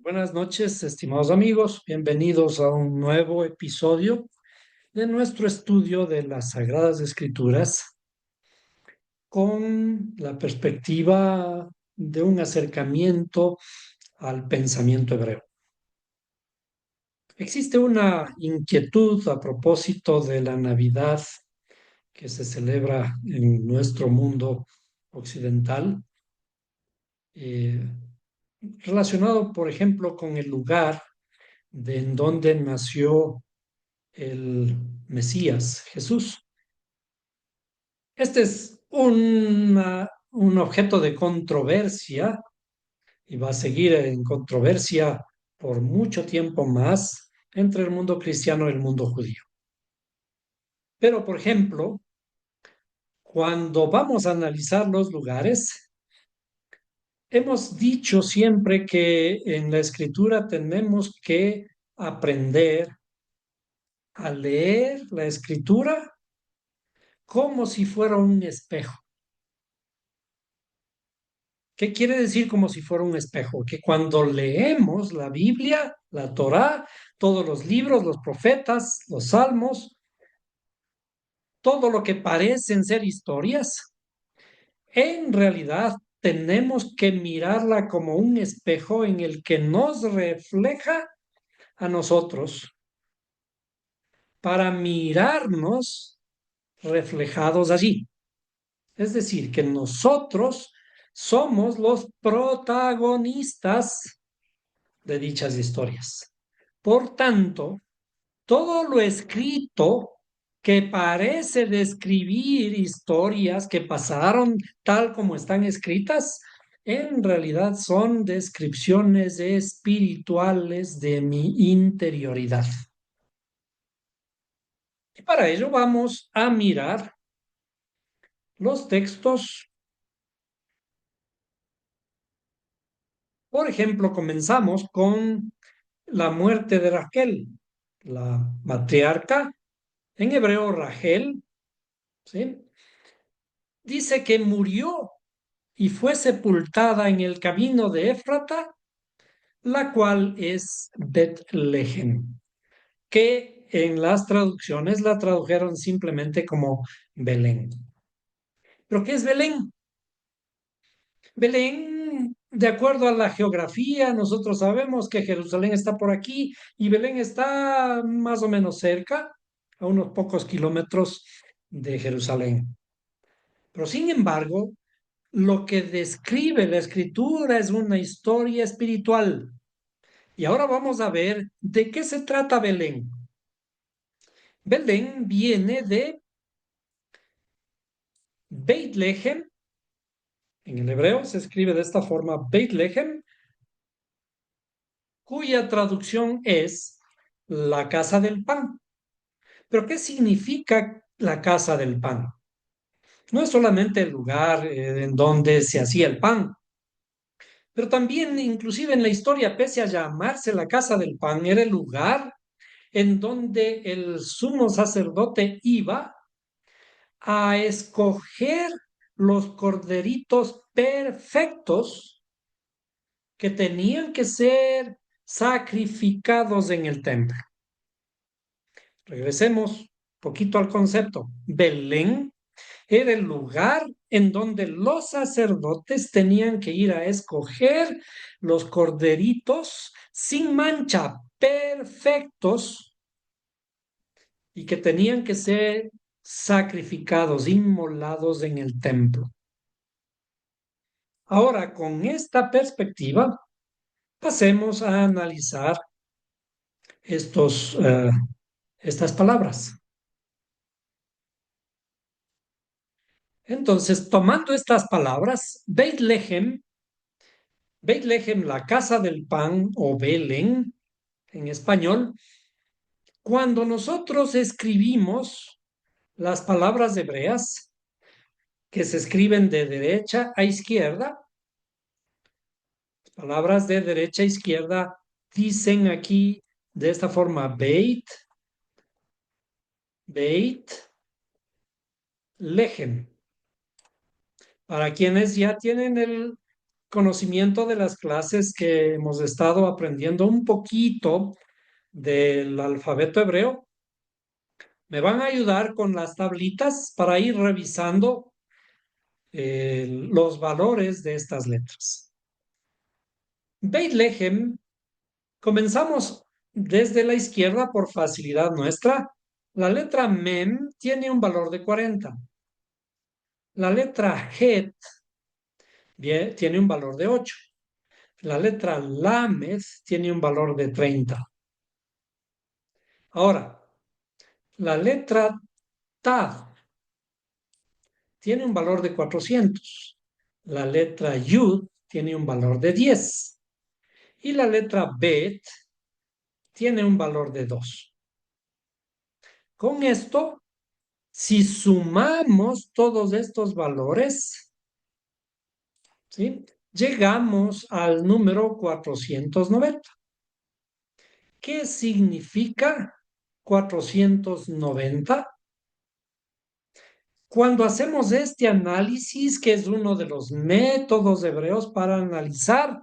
Buenas noches, estimados amigos. Bienvenidos a un nuevo episodio de nuestro estudio de las Sagradas Escrituras con la perspectiva de un acercamiento al pensamiento hebreo. Existe una inquietud a propósito de la Navidad que se celebra en nuestro mundo occidental, eh, relacionado, por ejemplo, con el lugar de en donde nació el Mesías, Jesús. Este es un objeto de controversia y va a seguir en controversia por mucho tiempo más entre el mundo cristiano y el mundo judío. Pero, por ejemplo, cuando vamos a analizar los lugares, hemos dicho siempre que en la escritura tenemos que aprender a leer la escritura como si fuera un espejo. ¿Qué quiere decir como si fuera un espejo? Que cuando leemos la Biblia, la Torá, todos los libros, los profetas, los salmos, todo lo que parecen ser historias, en realidad tenemos que mirarla como un espejo en el que nos refleja a nosotros para mirarnos reflejados allí. Es decir, que nosotros somos los protagonistas de dichas historias. Por tanto, todo lo escrito que parece describir historias que pasaron tal como están escritas, en realidad son descripciones espirituales de mi interioridad. Y para ello vamos a mirar los textos. Por ejemplo, comenzamos con la muerte de Raquel, la matriarca, en hebreo Rachel, ¿sí? Dice que murió y fue sepultada en el camino de Éfrata, la cual es Betlehem, que en las traducciones la tradujeron simplemente como Belén. ¿Pero qué es Belén? Belén, de acuerdo a la geografía, nosotros sabemos que Jerusalén está por aquí y Belén está más o menos cerca, a unos pocos kilómetros de Jerusalén. Pero sin embargo, lo que describe la escritura es una historia espiritual. Y ahora vamos a ver de qué se trata Belén. Belén viene de Beit Lehem, en el hebreo se escribe de esta forma Beit Lehem, cuya traducción es la casa del pan. ¿Pero qué significa la casa del pan? No es solamente el lugar en donde se hacía el pan, pero también inclusive en la historia, pese a llamarse la casa del pan, era el lugar en donde el sumo sacerdote iba a escoger los corderitos perfectos que tenían que ser sacrificados en el templo. Regresemos poquito al concepto. Belén era el lugar en donde los sacerdotes tenían que ir a escoger los corderitos sin mancha, perfectos, y que tenían que ser sacrificados, inmolados en el templo. Ahora, con esta perspectiva, pasemos a analizar estas palabras. Entonces, tomando estas palabras, Beit Lehem, la casa del pan o Belén en español, cuando nosotros escribimos las palabras hebreas que se escriben de derecha a izquierda, palabras de derecha a izquierda dicen aquí de esta forma Beit Lehem. Para quienes ya tienen el conocimiento de las clases que hemos estado aprendiendo un poquito del alfabeto hebreo, me van a ayudar con las tablitas para ir revisando los valores de estas letras. Beit Lehem, comenzamos desde la izquierda por facilidad nuestra. La letra Mem tiene un valor de 40. La letra Het tiene un valor de 8. La letra Lamed tiene un valor de 30. Ahora, la letra Tav tiene un valor de 400. La letra Yud tiene un valor de 10. Y la letra Bet tiene un valor de 2. Con esto, si sumamos todos estos valores, ¿sí?, llegamos al número 490. ¿Qué significa 490? Cuando hacemos este análisis, que es uno de los métodos hebreos para analizar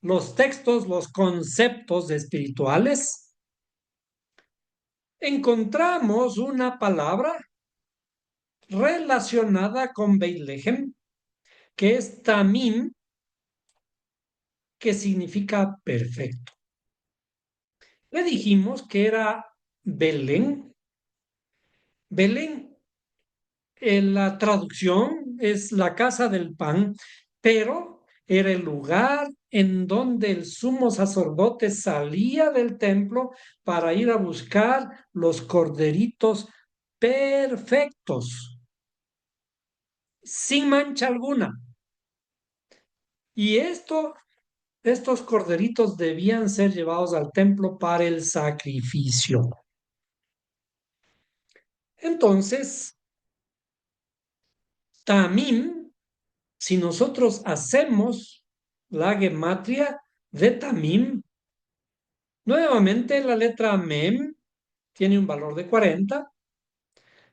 los textos, los conceptos espirituales, encontramos una palabra relacionada con Beit Lehem, que es Tamim, que significa perfecto. Le dijimos que era Belén. Belén, en la traducción, es la casa del pan, pero era el lugar en donde el sumo sacerdote salía del templo para ir a buscar los corderitos perfectos, sin mancha alguna. Y estos corderitos debían ser llevados al templo para el sacrificio. Entonces, Tamim, si nosotros hacemos la gematria de Tamim, nuevamente la letra Mem tiene un valor de 40,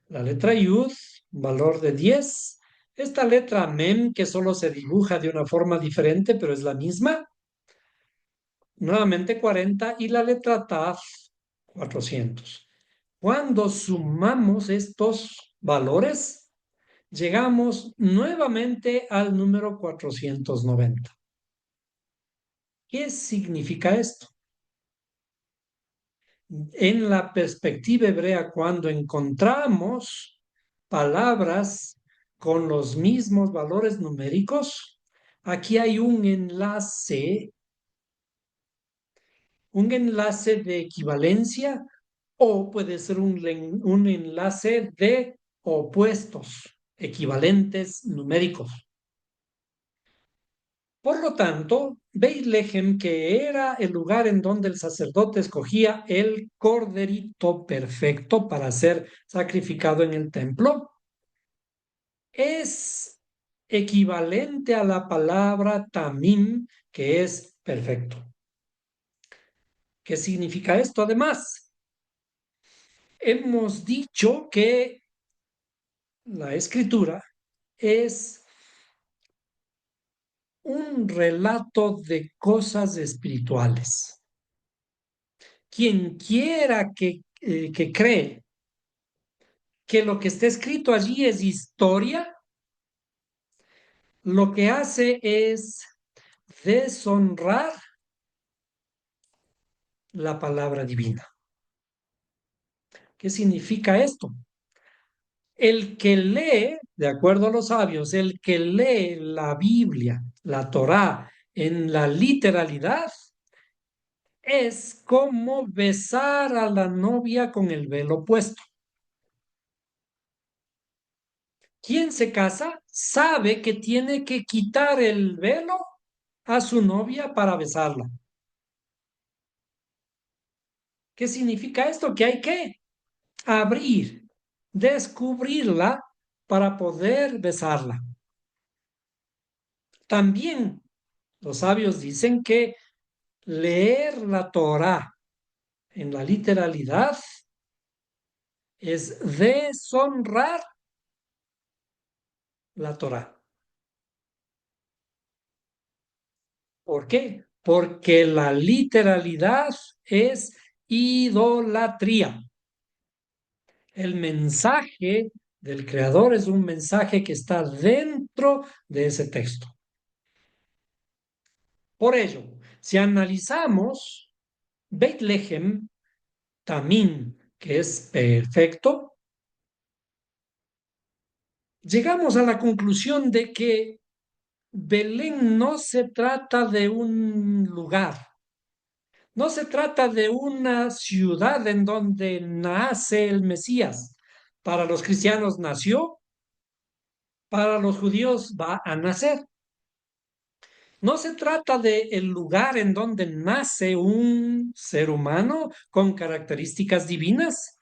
la letra Yud, un valor de 10, esta letra Mem, que solo se dibuja de una forma diferente, pero es la misma, nuevamente 40, y la letra Taf, 400. Cuando sumamos estos valores, llegamos nuevamente al número 490. ¿Qué significa esto? En la perspectiva hebrea, cuando encontramos palabras con los mismos valores numéricos, aquí hay un enlace de equivalencia, o puede ser un enlace de opuestos, equivalentes numéricos. Por lo tanto, Beit Lehem, que era el lugar en donde el sacerdote escogía el corderito perfecto para ser sacrificado en el templo, es equivalente a la palabra tamim, que es perfecto. ¿Qué significa esto? Además, hemos dicho que la escritura es un relato de cosas espirituales. Quien quiera que cree que lo que está escrito allí es historia, lo que hace es deshonrar la palabra divina. ¿Qué significa esto? El que lee, de acuerdo a los sabios, el que lee la Biblia, la Torá, en la literalidad, es como besar a la novia con el velo puesto. Quien se casa sabe que tiene que quitar el velo a su novia para besarla. ¿Qué significa esto? Que hay que abrir, descubrirla para poder besarla. También los sabios dicen que leer la Torá en la literalidad es deshonrar la Torá. ¿Por qué? Porque la literalidad es idolatría. El mensaje del creador es un mensaje que está dentro de ese texto. Por ello, si analizamos Bethlehem, Tamín, que es perfecto, llegamos a la conclusión de que Belén no se trata de un lugar, no se trata de una ciudad en donde nace el Mesías. Para los cristianos nació, para los judíos va a nacer. No se trata de el lugar en donde nace un ser humano con características divinas,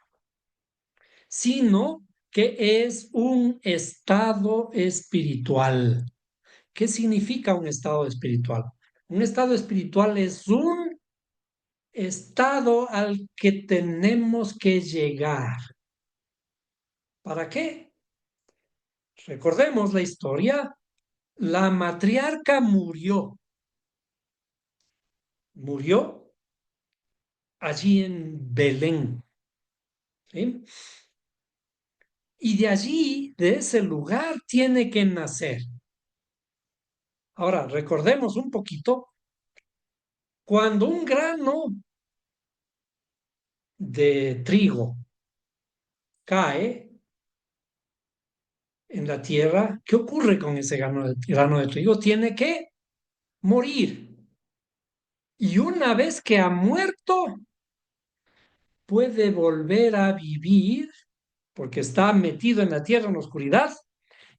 sino que es un estado espiritual. ¿Qué significa un estado espiritual? Un estado espiritual es un estado al que tenemos que llegar. ¿Para qué? Recordemos la historia. La matriarca murió allí en Belén. ¿Sí? Y de allí, de ese lugar, tiene que nacer. Ahora, recordemos un poquito, cuando un grano de trigo cae en la tierra, ¿qué ocurre con ese grano de trigo? Tiene que morir. Y una vez que ha muerto, puede volver a vivir porque está metido en la tierra en la oscuridad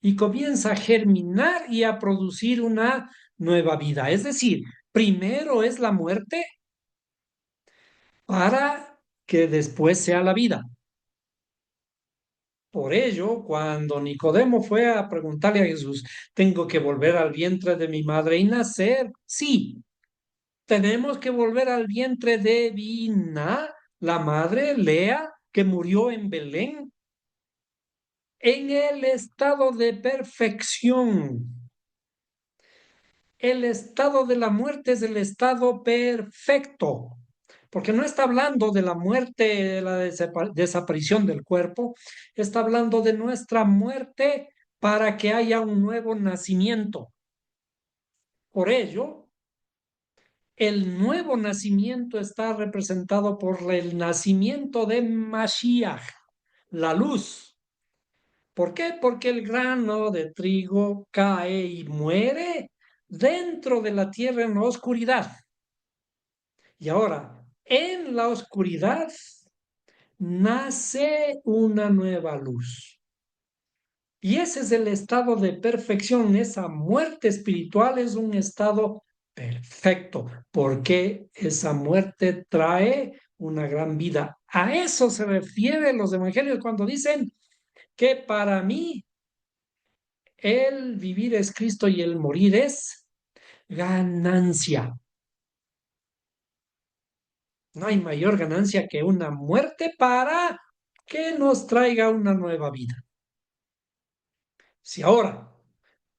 y comienza a germinar y a producir una nueva vida. Es decir, primero es la muerte para que después sea la vida. Por ello, cuando Nicodemo fue a preguntarle a Jesús, ¿tengo que volver al vientre de mi madre y nacer? Sí, tenemos que volver al vientre de Dina, la madre Lea, que murió en Belén, en el estado de perfección. El estado de la muerte es el estado perfecto, porque no está hablando de la muerte, de la desaparición del cuerpo, está hablando de nuestra muerte para que haya un nuevo nacimiento. Por ello, el nuevo nacimiento está representado por el nacimiento de Mashiach, la luz. ¿Por qué? Porque el grano de trigo cae y muere dentro de la tierra en la oscuridad. Y ahora, en la oscuridad nace una nueva luz. Y ese es el estado de perfección. Esa muerte espiritual es un estado perfecto, porque esa muerte trae una gran vida. A eso se refieren los evangelios cuando dicen que para mí el vivir es Cristo y el morir es ganancia. No hay mayor ganancia que una muerte para que nos traiga una nueva vida. Si ahora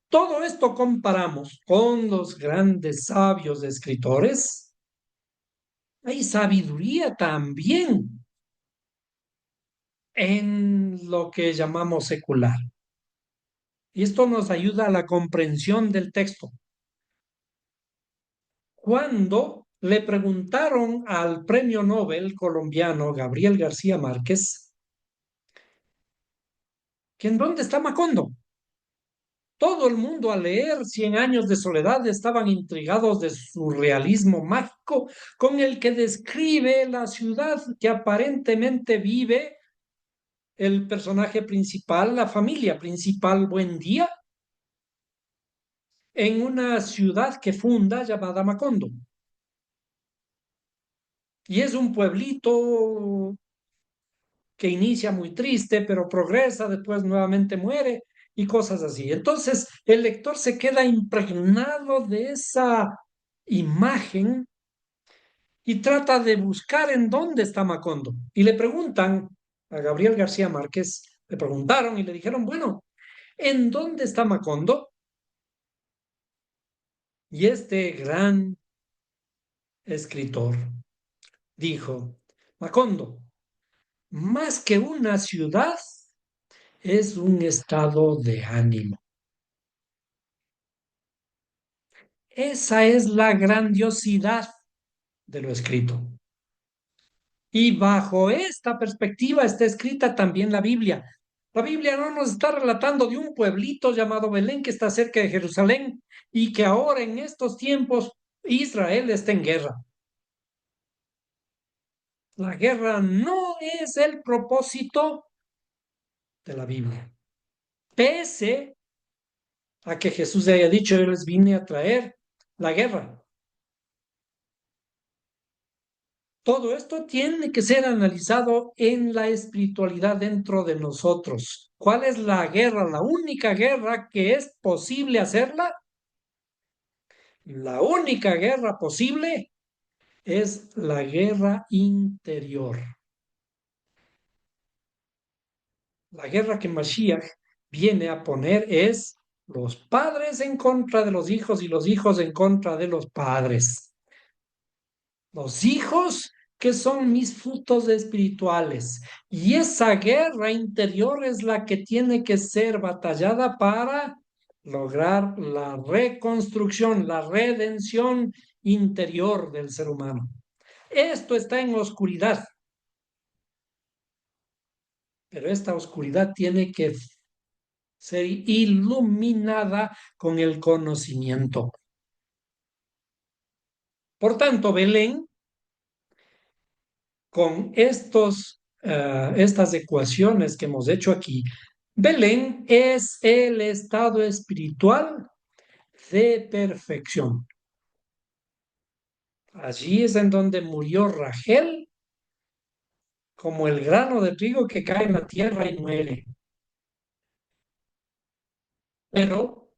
todo esto comparamos con los grandes sabios escritores, hay sabiduría también en lo que llamamos secular. Y esto nos ayuda a la comprensión del texto. Cuando le preguntaron al premio Nobel colombiano Gabriel García Márquez que en dónde está Macondo. Todo el mundo al leer Cien años de soledad estaban intrigados de su realismo mágico con el que describe la ciudad que aparentemente vive el personaje principal, la familia principal Buen Día, en una ciudad que funda llamada Macondo. Y es un pueblito que inicia muy triste, pero progresa, después nuevamente muere y cosas así. Entonces, el lector se queda impregnado de esa imagen y trata de buscar en dónde está Macondo. Y le preguntan a Gabriel García Márquez, le preguntaron y le dijeron, bueno, ¿en dónde está Macondo? Y este gran escritor dijo, Macondo, más que una ciudad, es un estado de ánimo. Esa es la grandiosidad de lo escrito. Y bajo esta perspectiva está escrita también la Biblia. La Biblia no nos está relatando de un pueblito llamado Belén que está cerca de Jerusalén y que ahora en estos tiempos Israel está en guerra. La guerra no es el propósito de la Biblia. Pese a que Jesús haya dicho, yo les vine a traer la guerra. Todo esto tiene que ser analizado en la espiritualidad dentro de nosotros. ¿Cuál es la guerra? La única guerra que es posible hacerla, la única guerra posible es la guerra interior. La guerra que Mashiach viene a poner es los padres en contra de los hijos y los hijos en contra de los padres. Los hijos que son mis frutos espirituales. Y esa guerra interior es la que tiene que ser batallada para lograr la reconstrucción, la redención interior del ser humano. Esto está en oscuridad, pero esta oscuridad tiene que ser iluminada con el conocimiento. Por tanto, Belén con estas ecuaciones que hemos hecho aquí, Belén es el estado espiritual de perfección. Allí es en donde murió Rachel, como el grano de trigo que cae en la tierra y muere. Pero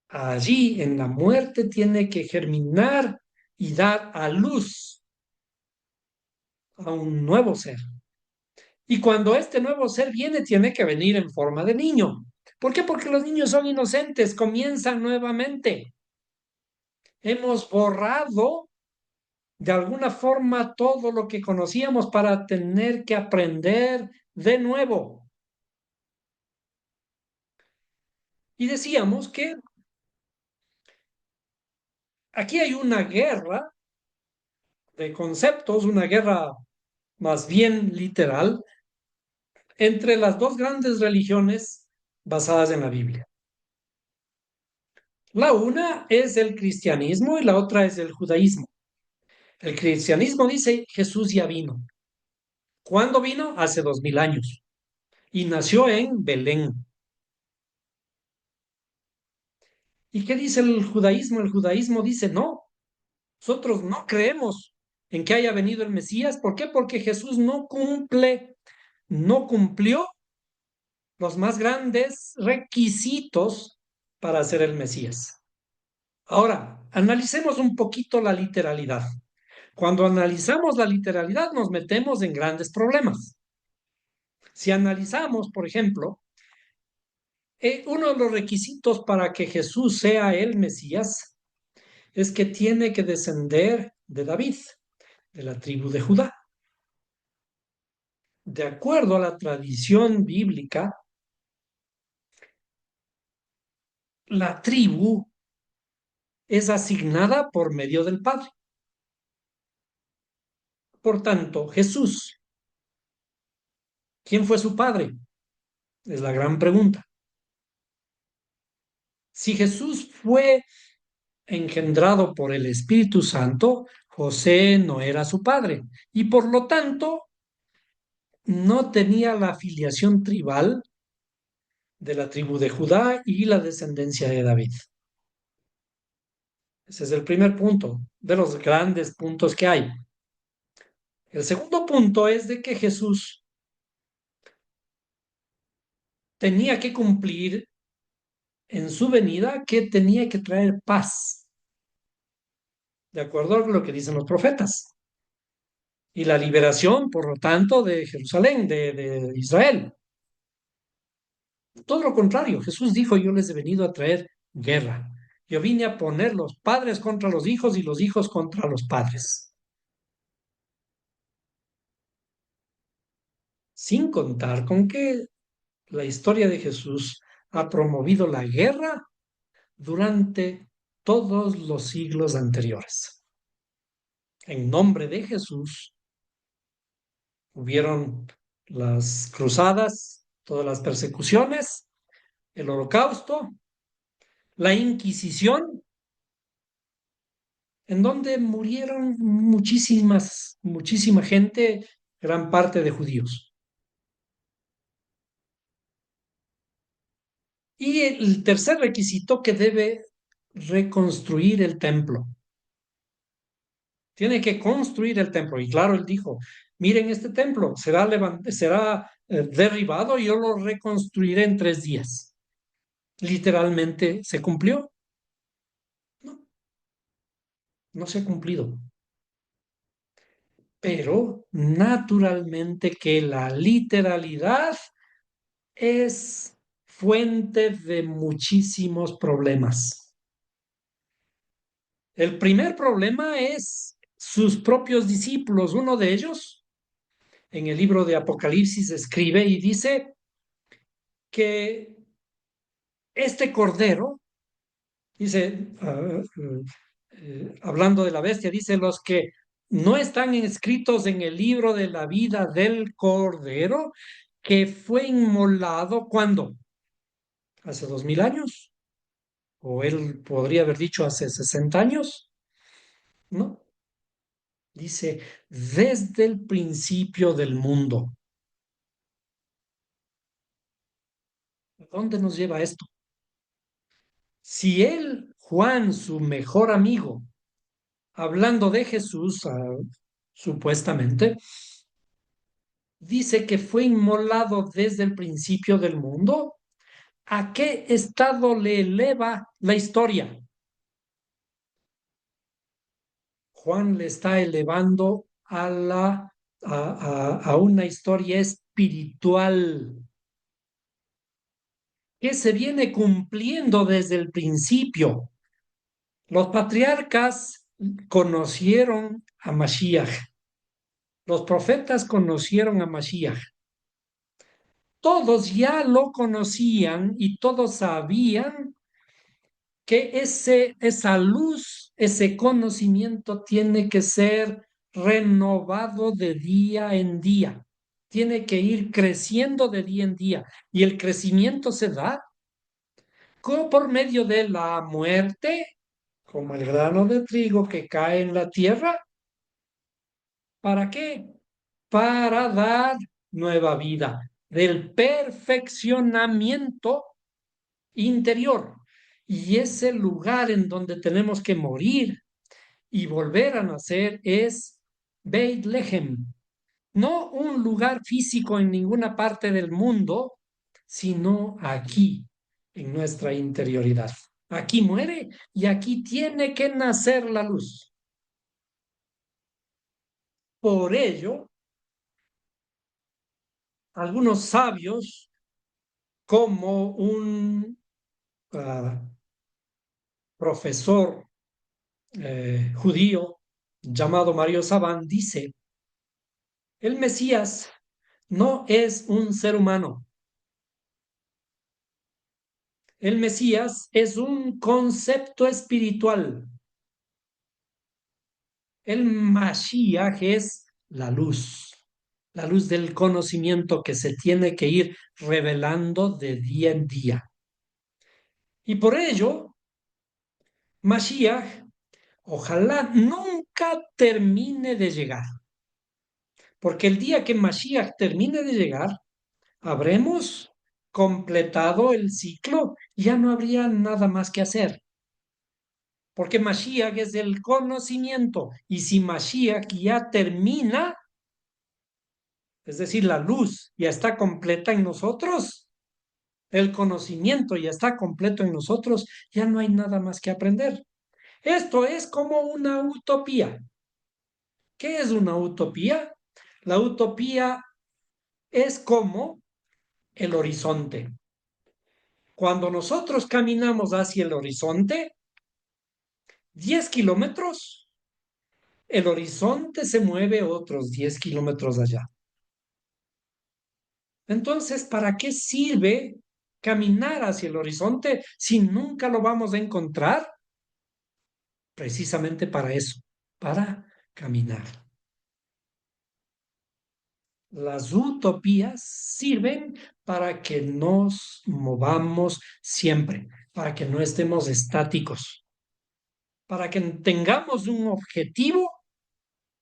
allí en la muerte tiene que germinar y dar a luz a un nuevo ser. Y cuando este nuevo ser viene, tiene que venir en forma de niño. ¿Por qué? Porque los niños son inocentes, comienzan nuevamente. Hemos borrado de alguna forma todo lo que conocíamos para tener que aprender de nuevo. Y decíamos que aquí hay una guerra de conceptos, una guerra más bien literal, entre las dos grandes religiones basadas en la Biblia. La una es el cristianismo y la otra es el judaísmo. El cristianismo dice Jesús ya vino. ¿Cuándo vino? Hace 2000 años. Y nació en Belén. ¿Y qué dice el judaísmo? El judaísmo dice, no, nosotros no creemos en que haya venido el Mesías. ¿Por qué? Porque Jesús no cumplió los más grandes requisitos para ser el Mesías. Ahora, analicemos un poquito la literalidad. Cuando analizamos la literalidad nos metemos en grandes problemas. Si analizamos, por ejemplo, uno de los requisitos para que Jesús sea el Mesías es que tiene que descender de David, de la tribu de Judá. De acuerdo a la tradición bíblica, la tribu es asignada por medio del Padre. Por tanto, Jesús, ¿quién fue su padre? Es la gran pregunta. Si Jesús fue engendrado por el Espíritu Santo, José no era su padre y por lo tanto no tenía la afiliación tribal de la tribu de Judá y la descendencia de David. Ese es el primer punto, de los grandes puntos que hay. El segundo punto es de que Jesús tenía que cumplir en su venida que tenía que traer paz, de acuerdo a lo que dicen los profetas, y la liberación, por lo tanto, de Jerusalén, de Israel. Todo lo contrario, Jesús dijo, yo les he venido a traer guerra. Yo vine a poner los padres contra los hijos y los hijos contra los padres. Sin contar con que la historia de Jesús ha promovido la guerra durante todos los siglos anteriores. En nombre de Jesús hubieron las cruzadas, todas las persecuciones, el holocausto, la Inquisición, en donde murieron muchísima gente, gran parte de judíos. Y el tercer requisito que debe reconstruir el templo. Tiene que construir el templo. Y claro, él dijo, miren este templo, será derribado y yo lo reconstruiré en 3 días. Literalmente se cumplió. No, no se ha cumplido. Pero naturalmente que la literalidad es fuente de muchísimos problemas. El primer problema es sus propios discípulos. Uno de ellos, en el libro de Apocalipsis, escribe y dice que este cordero, dice, hablando de la bestia, dice, los que no están inscritos en el libro de la vida del cordero, que fue inmolado, ¿cuándo? Hace 2000 años, o él podría haber dicho hace 60 años, ¿no? Dice, desde el principio del mundo. ¿Dónde nos lleva esto? Si él, Juan, su mejor amigo, hablando de Jesús, supuestamente, dice que fue inmolado desde el principio del mundo, ¿a qué estado le eleva la historia? Juan le está elevando a una historia espiritual que se viene cumpliendo desde el principio. Los patriarcas conocieron a Mashiach, los profetas conocieron a Mashiach. Todos ya lo conocían y todos sabían que esa luz, ese conocimiento tiene que ser renovado de día en día, tiene que ir creciendo de día en día. Y el crecimiento se da por medio de la muerte, como el grano de trigo que cae en la tierra. ¿Para qué? Para dar nueva vida, del perfeccionamiento interior. Y ese lugar en donde tenemos que morir y volver a nacer es Beit Lehem. No un lugar físico en ninguna parte del mundo, sino aquí, en nuestra interioridad. Aquí muere y aquí tiene que nacer la luz. Por ello, algunos sabios, como un profesor judío llamado Mario Saban, dice, el Mesías no es un ser humano. El Mesías es un concepto espiritual. El Mashiach es la luz del conocimiento que se tiene que ir revelando de día en día. Y por ello, Mashiach ojalá nunca termine de llegar, porque el día que Mashiach termine de llegar, habremos completado el ciclo, ya no habría nada más que hacer. Porque Mashiach es el conocimiento, y si Mashiach ya termina, es decir, la luz ya está completa en nosotros, el conocimiento ya está completo en nosotros, ya no hay nada más que aprender. Esto es como una utopía. ¿Qué es una utopía? La utopía es como el horizonte. Cuando nosotros caminamos hacia el horizonte, 10 kilómetros, el horizonte se mueve otros 10 kilómetros allá. Entonces, ¿para qué sirve caminar hacia el horizonte si nunca lo vamos a encontrar? Precisamente para eso, para caminar. Las utopías sirven para que nos movamos siempre, para que no estemos estáticos, para que tengamos un objetivo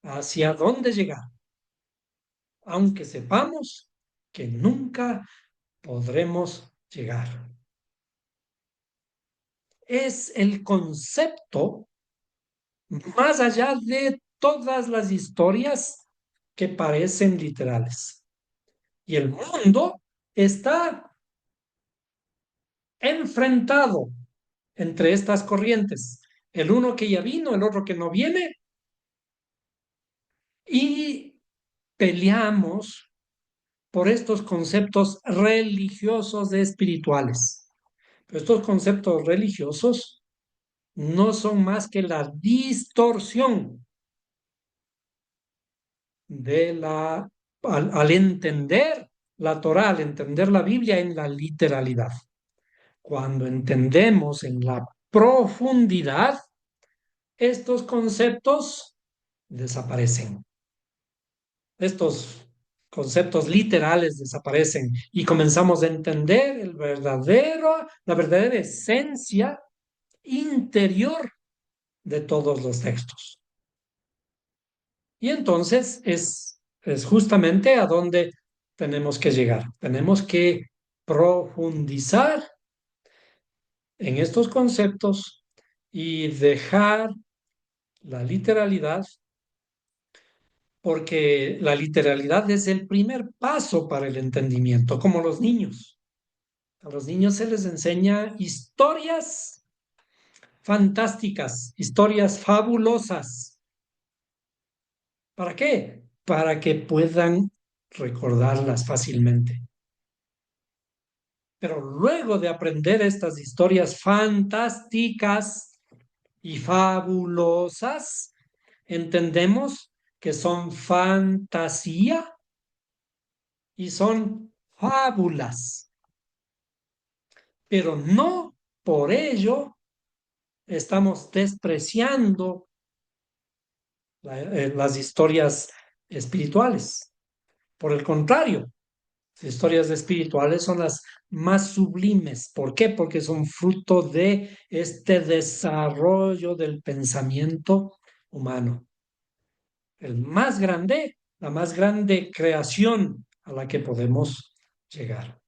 hacia dónde llegar, aunque sepamos que nunca podremos llegar. Es el concepto más allá de todas las historias que parecen literales. Y el mundo está enfrentado entre estas corrientes. El uno que ya vino, el otro que no viene, y peleamos por estos conceptos religiosos espirituales. Pero estos conceptos religiosos no son más que la distorsión al entender la Torá, al entender la Biblia en la literalidad. Cuando entendemos en la profundidad, estos conceptos desaparecen. Estos conceptos literales desaparecen y comenzamos a entender la verdadera esencia interior de todos los textos. Y entonces es justamente a donde tenemos que llegar. Tenemos que profundizar en estos conceptos y dejar la literalidad, porque la literalidad es el primer paso para el entendimiento, como los niños. A los niños se les enseña historias fantásticas, historias fabulosas. ¿Para qué? Para que puedan recordarlas fácilmente. Pero luego de aprender estas historias fantásticas y fabulosas, entendemos que son fantasía y son fábulas. Pero no por ello estamos despreciando las historias espirituales. Por el contrario, las historias espirituales son las más sublimes. ¿Por qué? Porque son fruto de este desarrollo del pensamiento humano. La más grande creación a la que podemos llegar.